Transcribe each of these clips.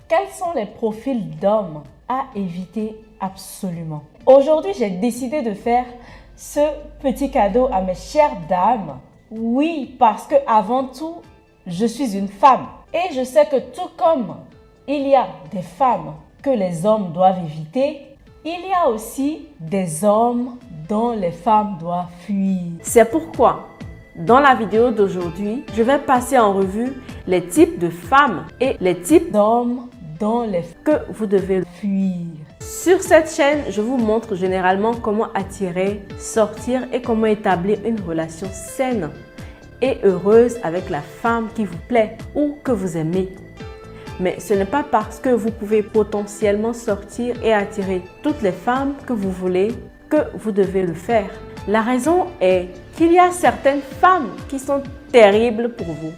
quels sont les profils d'hommes à éviter absolument? Aujourd'hui, j'ai décidé de faire ce petit cadeau à mes chères dames. Oui, parce que avant tout, je suis une femme. Et je sais que tout comme il y a des femmes que les hommes doivent éviter, il y a aussi des hommes dont les femmes doivent fuir. C'est pourquoi, dans la vidéo d'aujourd'hui, je vais passer en revue les types de femmes et les types D'hommes dont les que vous devez fuir. Sur cette chaîne, je vous montre généralement comment attirer, sortir et comment établir une relation saine et heureuse avec la femme qui vous plaît ou que vous aimez. Mais ce n'est pas parce que vous pouvez potentiellement sortir et attirer toutes les femmes que vous voulez que vous devez le faire. La raison est qu'il y a certaines femmes qui sont terribles pour vous.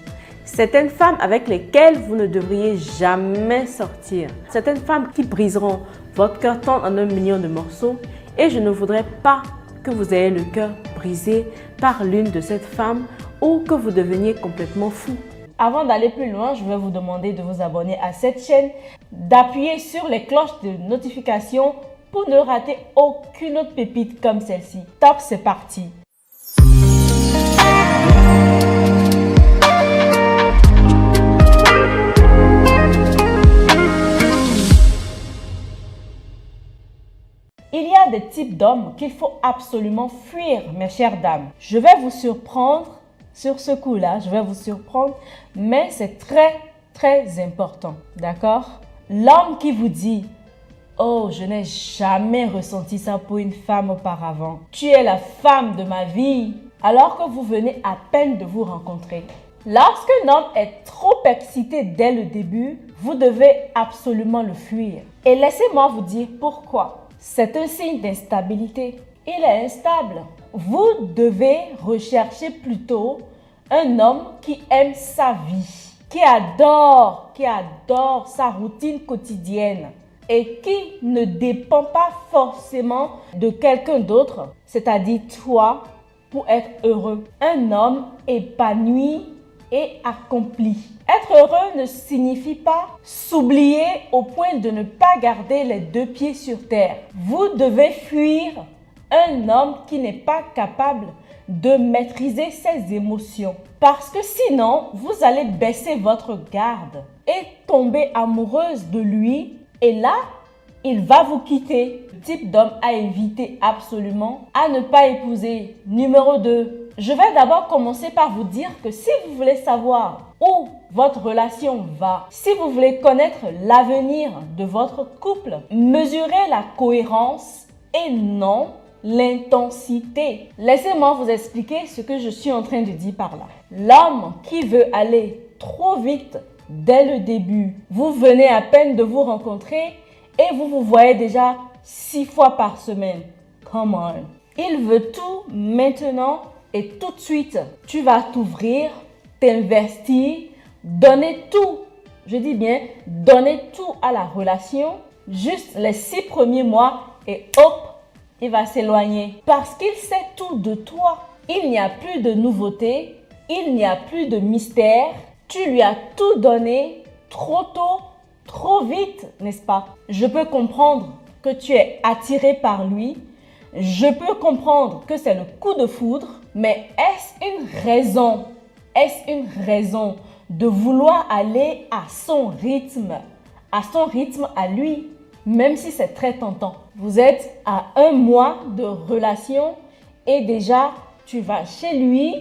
Certaines femmes avec lesquelles vous ne devriez jamais sortir. Certaines femmes qui briseront votre cœur tendre en 1 million de morceaux. Et je ne voudrais pas que vous ayez le cœur brisé par l'une de ces femmes ou que vous deveniez complètement fou. Avant d'aller plus loin, je vais vous demander de vous abonner à cette chaîne, d'appuyer sur les cloches de notification pour ne rater aucune autre pépite comme celle-ci. Top, c'est parti! Il y a des types d'hommes qu'il faut absolument fuir, mes chères dames. Je vais vous surprendre sur ce coup-là, je vais vous surprendre, mais c'est très important, d'accord? L'homme qui vous dit « Oh, je n'ai jamais ressenti ça pour une femme auparavant. Tu es la femme de ma vie. » alors que vous venez à peine de vous rencontrer. Lorsqu'un homme est trop excité dès le début, vous devez absolument le fuir. Et laissez-moi vous dire pourquoi. C'est un signe d'instabilité. Il est instable. Vous devez rechercher plutôt un homme qui aime sa vie, qui adore sa routine quotidienne et qui ne dépend pas forcément de quelqu'un d'autre, c'est-à-dire toi, pour être heureux. Un homme épanoui et accompli. Être heureux ne signifie pas s'oublier au point de ne pas garder les 2 pieds sur terre. Vous devez fuir un homme qui n'est pas capable de maîtriser ses émotions. Parce que sinon, vous allez baisser votre garde et tomber amoureuse de lui. Et là, il va vous quitter. Le type d'homme à éviter absolument, à ne pas épouser. Numéro 2. Je vais d'abord commencer par vous dire que si vous voulez savoir où votre relation va, si vous voulez connaître l'avenir de votre couple, mesurez la cohérence et non l'intensité. Laissez-moi vous expliquer ce que je suis en train de dire par là. L'homme qui veut aller trop vite dès le début, vous venez à peine de vous rencontrer et vous vous voyez déjà 6 fois par semaine. Come on. Il veut tout maintenant et tout de suite. Tu vas t'ouvrir, t'investir, donner tout. Je dis bien, donner tout à la relation. Juste les 6 premiers mois et hop, il va s'éloigner. Parce qu'il sait tout de toi. Il n'y a plus de nouveauté. Il n'y a plus de mystère. Tu lui as tout donné trop tôt, trop vite, n'est-ce pas? Je peux comprendre que tu es attiré par lui. Je peux comprendre que c'est le coup de foudre. Mais est-ce une raison? Est-ce une raison de vouloir aller à son rythme à lui, même si c'est très tentant? Vous êtes à 1 mois de relation et déjà tu vas chez lui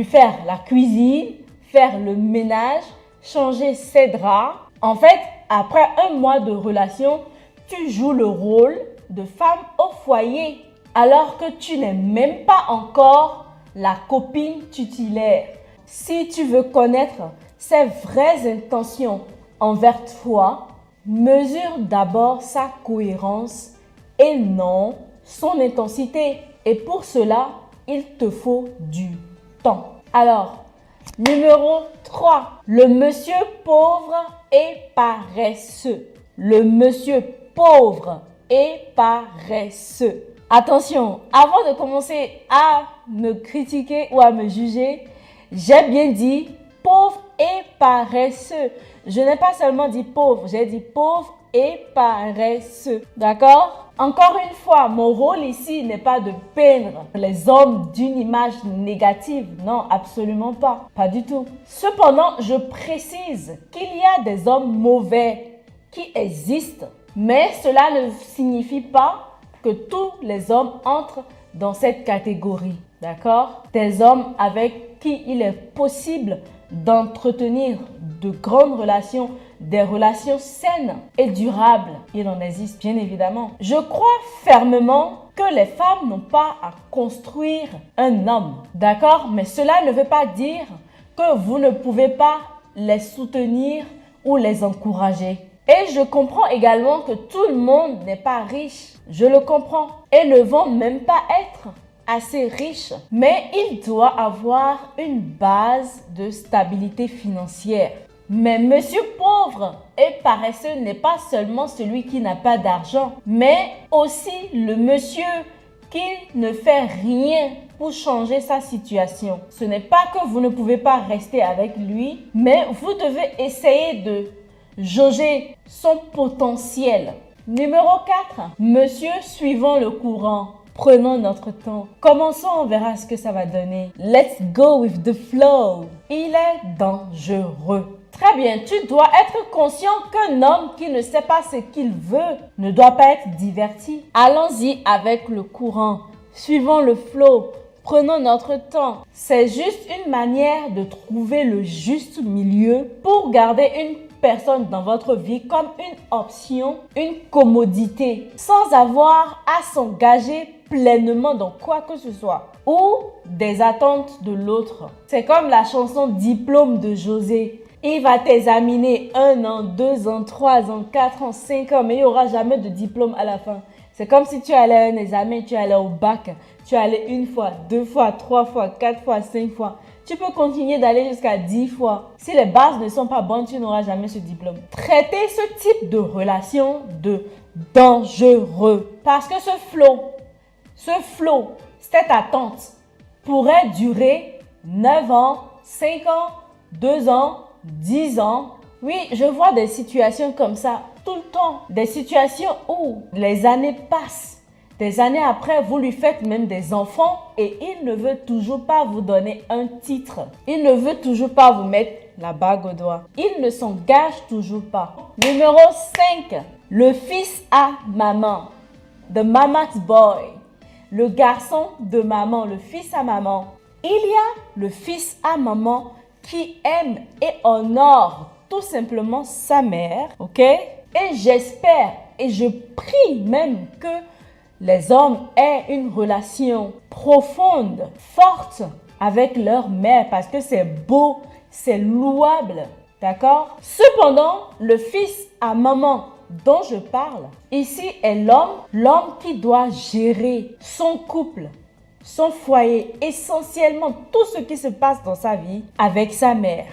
faire la cuisine, faire le ménage, changer ses draps. En fait, après 1 mois de relation, tu joues le rôle de femme au foyer alors que tu n'es même pas encore la copine tutélaire. Si tu veux connaître ses vraies intentions envers toi, mesure d'abord sa cohérence et non son intensité. Et pour cela, il te faut du temps. Alors, numéro 3, le monsieur pauvre et paresseux. Le monsieur pauvre et paresseux. Attention, avant de commencer à me critiquer ou à me juger, j'ai bien dit pauvre et paresseux. Je n'ai pas seulement dit pauvre, j'ai dit pauvre et paresseux. D'accord? Encore une fois, mon rôle ici n'est pas de peindre les hommes d'une image négative. Non, absolument pas. Pas du tout. Cependant, je précise qu'il y a des hommes mauvais qui existent, mais cela ne signifie pas que tous les hommes entrent dans cette catégorie. D'accord? Des hommes avec qui il est possible d'entretenir de grandes relations, des relations saines et durables. Il en existe bien évidemment. Je crois fermement que les femmes n'ont pas à construire un homme. D'accord? Mais cela ne veut pas dire que vous ne pouvez pas les soutenir ou les encourager. Et je comprends également que tout le monde n'est pas riche. Je le comprends. Et ne vont même pas être assez riche, mais il doit avoir une base de stabilité financière. Mais monsieur pauvre et paresseux n'est pas seulement celui qui n'a pas d'argent, mais aussi le monsieur qui ne fait rien pour changer sa situation. Ce n'est pas que vous ne pouvez pas rester avec lui, mais vous devez essayer de jauger son potentiel. Numéro 4, monsieur suivant le courant. Prenons notre temps. Commençons, on verra ce que ça va donner. Let's go with the flow. Il est dangereux. Très bien, tu dois être conscient qu'un homme qui ne sait pas ce qu'il veut ne doit pas être diverti. Allons-y avec le courant. Suivons le flow. Prenons notre temps. C'est juste une manière de trouver le juste milieu pour garder une personne dans votre vie comme une option, une commodité, sans avoir à s'engager pleinement dans quoi que ce soit ou des attentes de l'autre. C'est comme la chanson Diplôme de José. Il va t'examiner 1 an, 2 ans, 3 ans, 4 ans, 5 ans, mais il n'y aura jamais de diplôme à la fin. C'est comme si tu allais à un examen, tu allais au bac, tu allais 1 fois, 2 fois, 3 fois, 4 fois, 5 fois. Tu peux continuer d'aller jusqu'à 10 fois. Si les bases ne sont pas bonnes, tu n'auras jamais ce diplôme. Traitez ce type de relation de dangereux. Parce que ce flow, cette attente pourrait durer 9 ans, 5 ans, 2 ans, 10 ans. Oui, je vois des situations comme ça tout le temps. Des situations où les années passent. Des années après, vous lui faites même des enfants et il ne veut toujours pas vous donner un titre. Il ne veut toujours pas vous mettre la bague au doigt. Il ne s'engage toujours pas. Numéro 5. Le fils à maman. The mama's boy. Le garçon de maman, le fils à maman. Il y a le fils à maman qui aime et honore tout simplement sa mère, ok? Et j'espère et je prie même que les hommes aient une relation profonde, forte avec leur mère parce que c'est beau, c'est louable, d'accord? Cependant, le fils à maman dont je parle ici est l'homme qui doit gérer son couple, son foyer, essentiellement tout ce qui se passe dans sa vie avec sa mère.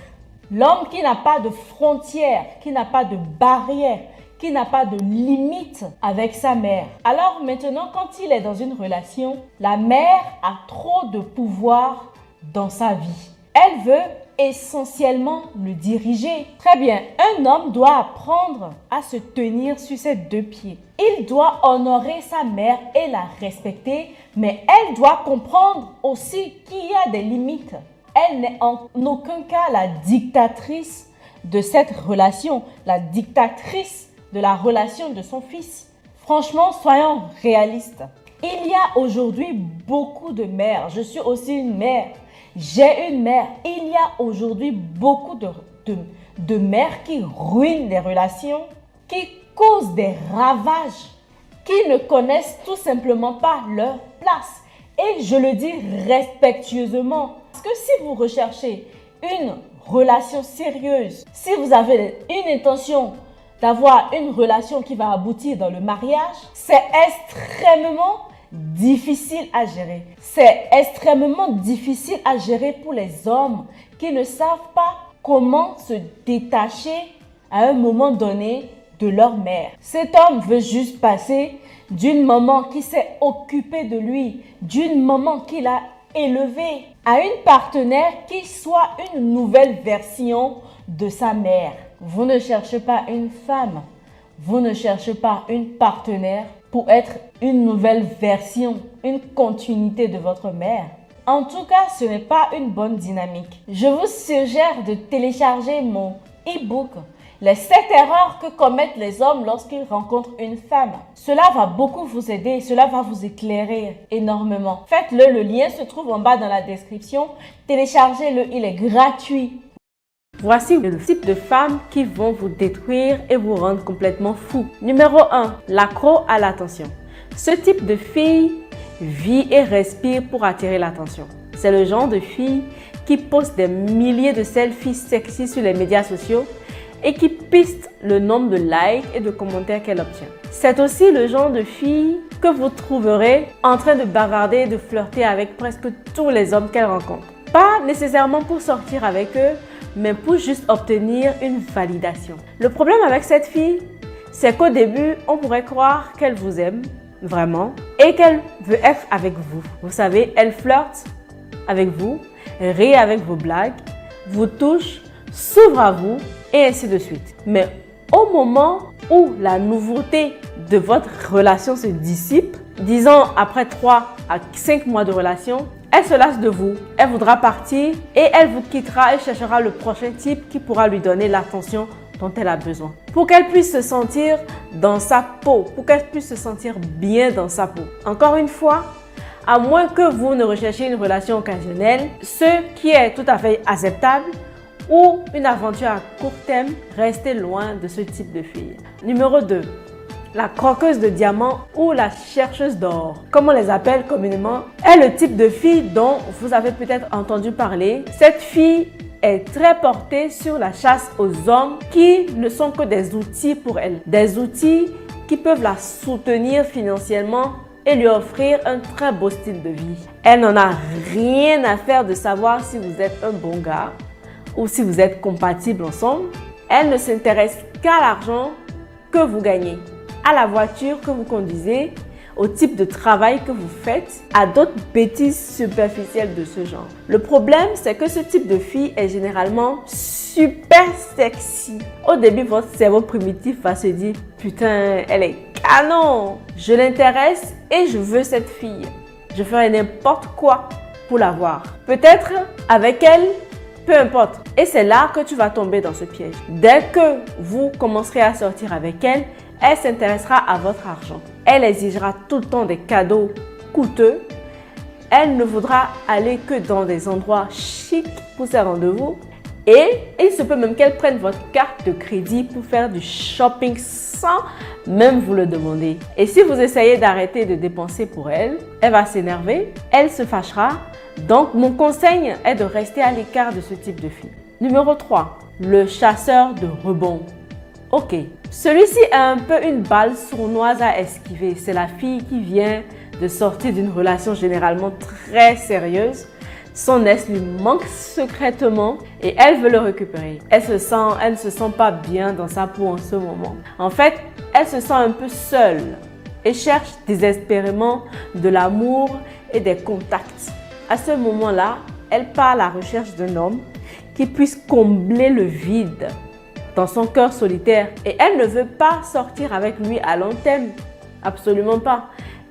L'homme qui n'a pas de frontières, qui n'a pas de barrières, qui n'a pas de limite avec sa mère. Alors maintenant, quand il est dans une relation, la mère a trop de pouvoir dans sa vie. Elle veut essentiellement le diriger. Très bien, un homme doit apprendre à se tenir sur ses 2 pieds. Il doit honorer sa mère et la respecter, mais elle doit comprendre aussi qu'il y a des limites. Elle n'est en aucun cas la dictatrice de cette relation, la dictatrice de la relation de son fils. Franchement, soyons réalistes. Il y a aujourd'hui beaucoup de mères. Je suis aussi une mère. J'ai une mère. Il y a aujourd'hui beaucoup de mères qui ruinent des relations, qui causent des ravages, qui ne connaissent tout simplement pas leur place. Et je le dis respectueusement. Parce que si vous recherchez une relation sérieuse, si vous avez une intention d'avoir une relation qui va aboutir dans le mariage, c'est extrêmement difficile à gérer. C'est extrêmement difficile à gérer pour les hommes qui ne savent pas comment se détacher à un moment donné de leur mère. Cet homme veut juste passer d'une maman qui s'est occupée de lui, d'une maman qu'il a élevée, à une partenaire qui soit une nouvelle version de sa mère. Vous ne cherchez pas une femme. Vous ne cherchez pas une partenaire pour être une nouvelle version, une continuité de votre mère. En tout cas, ce n'est pas une bonne dynamique. Je vous suggère de télécharger mon e-book « Les 7 erreurs que commettent les hommes lorsqu'ils rencontrent une femme ». Cela va beaucoup vous aider, cela va vous éclairer énormément. Faites-le, le lien se trouve en bas dans la description. Téléchargez-le, il est gratuit. Voici le type de femmes qui vont vous détruire et vous rendre complètement fou. Numéro 1. L'accro à l'attention. Ce type de fille vit et respire pour attirer l'attention. C'est le genre de fille qui poste des milliers de selfies sexy sur les médias sociaux et qui piste le nombre de likes et de commentaires qu'elle obtient. C'est aussi le genre de fille que vous trouverez en train de bavarder et de flirter avec presque tous les hommes qu'elle rencontre. Pas nécessairement pour sortir avec eux, mais pour juste obtenir une validation. Le problème avec cette fille, c'est qu'au début, on pourrait croire qu'elle vous aime vraiment et qu'elle veut être avec vous. Vous savez, elle flirte avec vous, rit avec vos blagues, vous touche, s'ouvre à vous et ainsi de suite. Mais au moment où la nouveauté de votre relation se dissipe, disons après 3 à 5 mois de relation, elle se lasse de vous, elle voudra partir et elle vous quittera et cherchera le prochain type qui pourra lui donner l'attention dont elle a besoin. Pour qu'elle puisse se sentir dans sa peau, pour qu'elle puisse se sentir bien dans sa peau. Encore une fois, à moins que vous ne recherchiez une relation occasionnelle, ce qui est tout à fait acceptable, ou une aventure à court terme, restez loin de ce type de fille. Numéro 2. La croqueuse de diamants ou la chercheuse d'or, comme on les appelle communément, est le type de fille dont vous avez peut-être entendu parler. Cette fille est très portée sur la chasse aux hommes qui ne sont que des outils pour elle. Des outils qui peuvent la soutenir financièrement et lui offrir un très beau style de vie. Elle n'en a rien à faire de savoir si vous êtes un bon gars ou si vous êtes compatibles ensemble. Elle ne s'intéresse qu'à l'argent que vous gagnez, à la voiture que vous conduisez, au type de travail que vous faites, à d'autres bêtises superficielles de ce genre. Le problème, c'est que ce type de fille est généralement super sexy. Au début, votre cerveau primitif va se dire « Putain, elle est canon! Je l'intéresse et je veux cette fille. Je ferai n'importe quoi pour la voir. » Peut-être avec elle, peu importe. Et c'est là que tu vas tomber dans ce piège. Dès que vous commencerez à sortir avec elle, elle s'intéressera à votre argent. Elle exigera tout le temps des cadeaux coûteux. Elle ne voudra aller que dans des endroits chics pour ses rendez-vous. Et il se peut même qu'elle prenne votre carte de crédit pour faire du shopping sans même vous le demander. Et si vous essayez d'arrêter de dépenser pour elle, elle va s'énerver, elle se fâchera. Donc, mon conseil est de rester à l'écart de ce type de fille. Numéro 3. Le chasseur de rebonds. Ok, celui-ci est un peu une balle sournoise à esquiver. C'est la fille qui vient de sortir d'une relation généralement très sérieuse. Son ex lui manque secrètement et elle veut le récupérer. Elle ne se sent pas bien dans sa peau en ce moment. En fait, elle se sent un peu seule et cherche désespérément de l'amour et des contacts. À ce moment-là, elle part à la recherche d'un homme qui puisse combler le vide dans son cœur solitaire. Et elle ne veut pas sortir avec lui à long terme. Absolument pas.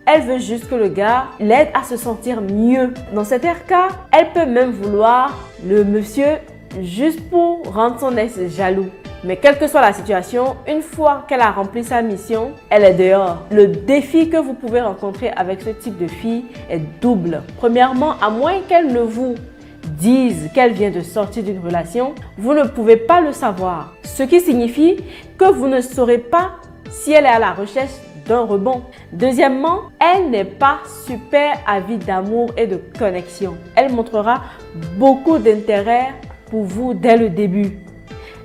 Elle veut juste que le gars l'aide à se sentir mieux. Dans cet cas, elle peut même vouloir le monsieur juste pour rendre son ex jaloux. Mais quelle que soit la situation, une fois qu'elle a rempli sa mission, elle est dehors. Le défi que vous pouvez rencontrer avec ce type de fille est double. Premièrement, à moins qu'elle ne vous dise qu'elle vient de sortir d'une relation, vous ne pouvez pas le savoir. Ce qui signifie que vous ne saurez pas si elle est à la recherche d'un rebond. Deuxièmement, elle n'est pas super avide d'amour et de connexion. Elle montrera beaucoup d'intérêt pour vous dès le début.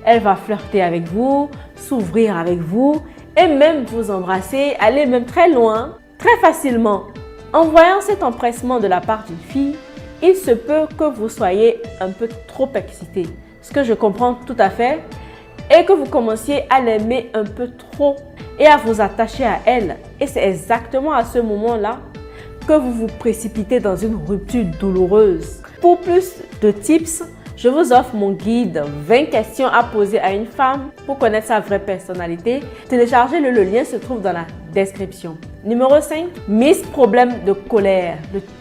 Elle va flirter avec vous, s'ouvrir avec vous et même vous embrasser, aller même très loin, très facilement. En voyant cet empressement de la part d'une fille, il se peut que vous soyez un peu trop excité. Ce que je comprends tout à fait est que vous commenciez à l'aimer un peu trop et à vous attacher à elle. Et c'est exactement à ce moment-là que vous vous précipitez dans une rupture douloureuse. Pour plus de tips, je vous offre mon guide 20 questions à poser à une femme pour connaître sa vraie personnalité. Téléchargez-le, le lien se trouve dans la description. Numéro 5, Miss Problème de colère.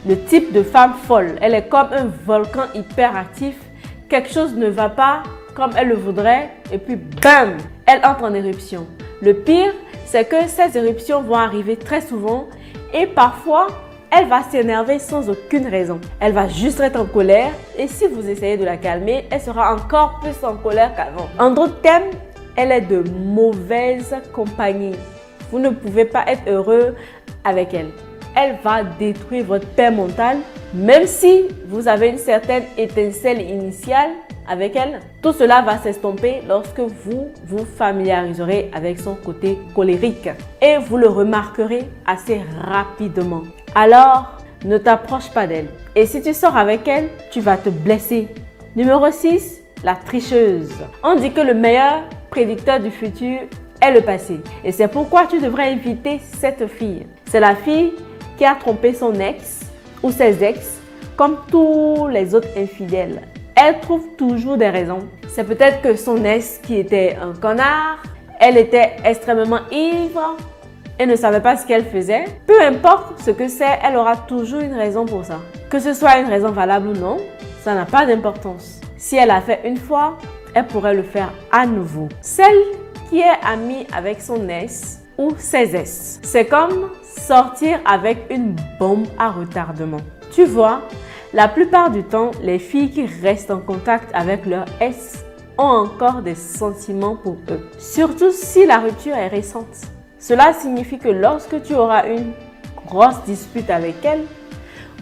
Le type de femme folle. Elle est comme un volcan hyperactif. Quelque chose ne va pas comme elle le voudrait et puis bam, elle entre en éruption. Le pire, c'est que ces éruptions vont arriver très souvent et parfois, elle va s'énerver sans aucune raison. Elle va juste être en colère et si vous essayez de la calmer, elle sera encore plus en colère qu'avant. En d'autres termes, elle est de mauvaise compagnie. Vous ne pouvez pas être heureux avec elle. Elle va détruire votre paix mentale, même si vous avez une certaine étincelle initiale avec elle. Tout cela va s'estomper lorsque vous vous familiariserez avec son côté colérique et vous le remarquerez assez rapidement. Alors, ne t'approche pas d'elle. Et si tu sors avec elle, tu vas te blesser. Numéro 6, la tricheuse. On dit que le meilleur prédicteur du futur est le passé. Et c'est pourquoi tu devrais éviter cette fille. C'est la fille qui a trompé son ex ou ses ex comme tous les autres infidèles. Elle trouve toujours des raisons. C'est peut-être que son ex qui était un connard, elle était extrêmement ivre et ne savait pas ce qu'elle faisait. Peu importe ce que c'est, elle aura toujours une raison pour ça. Que ce soit une raison valable ou non, ça n'a pas d'importance. Si elle l'a fait une fois, elle pourrait le faire à nouveau. Celle qui est amie avec son ex ou ses ex, c'est comme sortir avec une bombe à retardement. Tu vois, la plupart du temps, les filles qui restent en contact avec leur ex ont encore des sentiments pour eux. Surtout si la rupture est récente. Cela signifie que lorsque tu auras une grosse dispute avec elle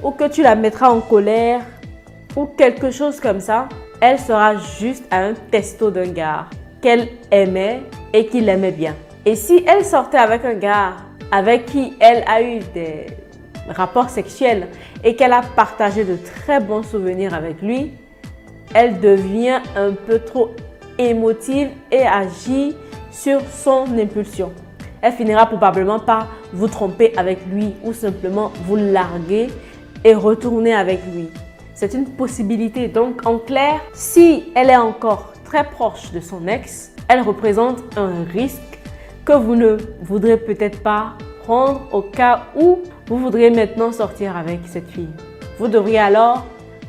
ou que tu la mettras en colère ou quelque chose comme ça, elle sera juste à un testo d'un gars qu'elle aimait et qu'il aimait bien. Et si elle sortait avec un gars avec qui elle a eu des rapports sexuels et qu'elle a partagé de très bons souvenirs avec lui, elle devient un peu trop émotive et agit sur son impulsion. Elle finira probablement par vous tromper avec lui ou simplement vous larguer et retourner avec lui. C'est une possibilité. Donc, en clair, si elle est encore très proche de son ex, elle représente un risque que vous ne voudrez peut-être pas prendre au cas où vous voudriez maintenant sortir avec cette fille. Vous devriez alors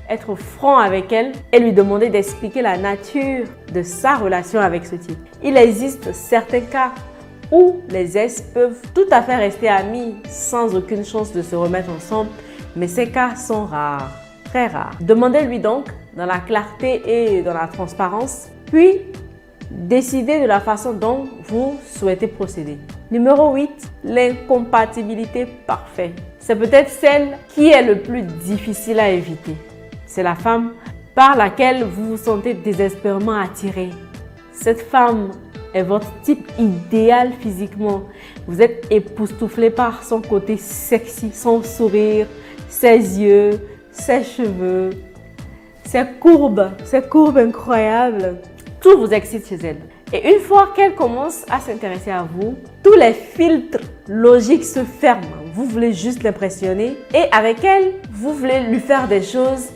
être franc avec elle et lui demander d'expliquer la nature de sa relation avec ce type. Il existe certains cas où les ex peuvent tout à fait rester amis sans aucune chance de se remettre ensemble, mais ces cas sont rares, très rares. Demandez-lui donc dans la clarté et dans la transparence, puis décidez de la façon dont vous souhaitez procéder. Numéro 8, l'incompatibilité parfaite. C'est peut-être celle qui est le plus difficile à éviter. C'est la femme par laquelle vous vous sentez désespérément attiré. Cette femme est votre type idéal physiquement. Vous êtes époustouflé par son côté sexy, son sourire, ses yeux, ses cheveux, ses courbes incroyables. Tout vous excite chez elle. Et une fois qu'elle commence à s'intéresser à vous, tous les filtres logiques se ferment. Vous voulez juste l'impressionner et avec elle, vous voulez lui faire des choses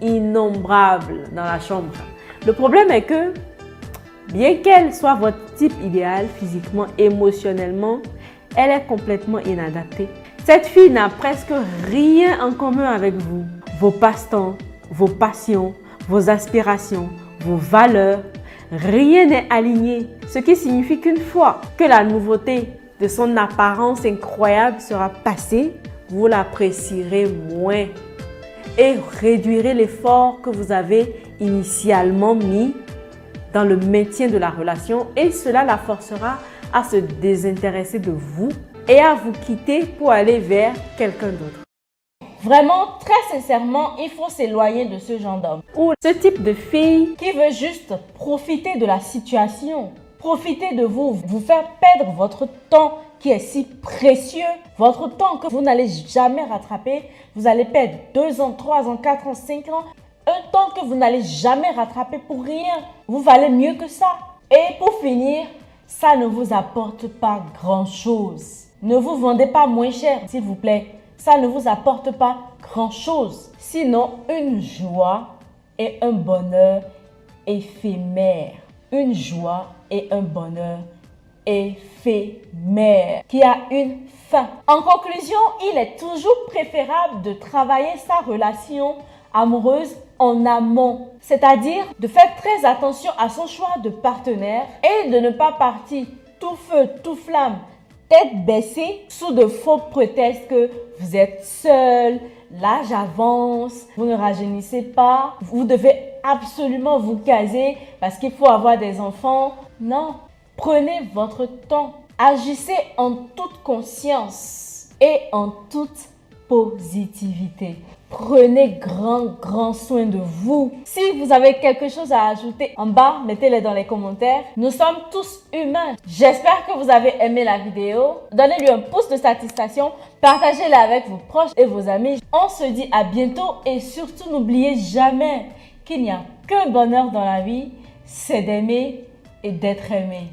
innombrables dans la chambre. Le problème est que, bien qu'elle soit votre type idéal physiquement, émotionnellement, elle est complètement inadaptée. Cette fille n'a presque rien en commun avec vous. Vos passe-temps, vos passions, vos aspirations, vos valeurs, rien n'est aligné. Ce qui signifie qu'une fois que la nouveauté de son apparence incroyable sera passée, vous l'apprécierez moins et réduirez l'effort que vous avez initialement mis dans le maintien de la relation et cela la forcera à se désintéresser de vous et à vous quitter pour aller vers quelqu'un d'autre. Vraiment, très sincèrement, il faut s'éloigner de ce genre d'homme. Ou ce type de fille qui veut juste profiter de la situation, profiter de vous, vous faire perdre votre temps qui est si précieux, votre temps que vous n'allez jamais rattraper. Vous allez perdre 2 ans, 3 ans, 4 ans, 5 ans, un temps que vous n'allez jamais rattraper pour rien. Vous valez mieux que ça. Et pour finir, ça ne vous apporte pas grand-chose. Ne vous vendez pas moins cher, s'il vous plaît. Ça ne vous apporte pas grand-chose. Sinon, une joie et un bonheur éphémère. Une joie et un bonheur éphémère qui a une fin. En conclusion, il est toujours préférable de travailler sa relation amoureuse en amont, c'est-à-dire de faire très attention à son choix de partenaire et de ne pas partir tout feu, tout flamme, tête baissée, sous de faux prétextes que vous êtes seul, l'âge avance, vous ne rajeunissez pas, vous devez absolument vous caser parce qu'il faut avoir des enfants. Non, prenez votre temps, agissez en toute conscience et en toute positivité. Prenez grand soin de vous. Si vous avez quelque chose à ajouter en bas, mettez-le dans les commentaires. Nous sommes tous humains. J'espère que vous avez aimé la vidéo. Donnez-lui un pouce de satisfaction. Partagez-la avec vos proches et vos amis. On se dit à bientôt et surtout n'oubliez jamais qu'il n'y a qu'un bonheur dans la vie, c'est d'aimer et d'être aimé.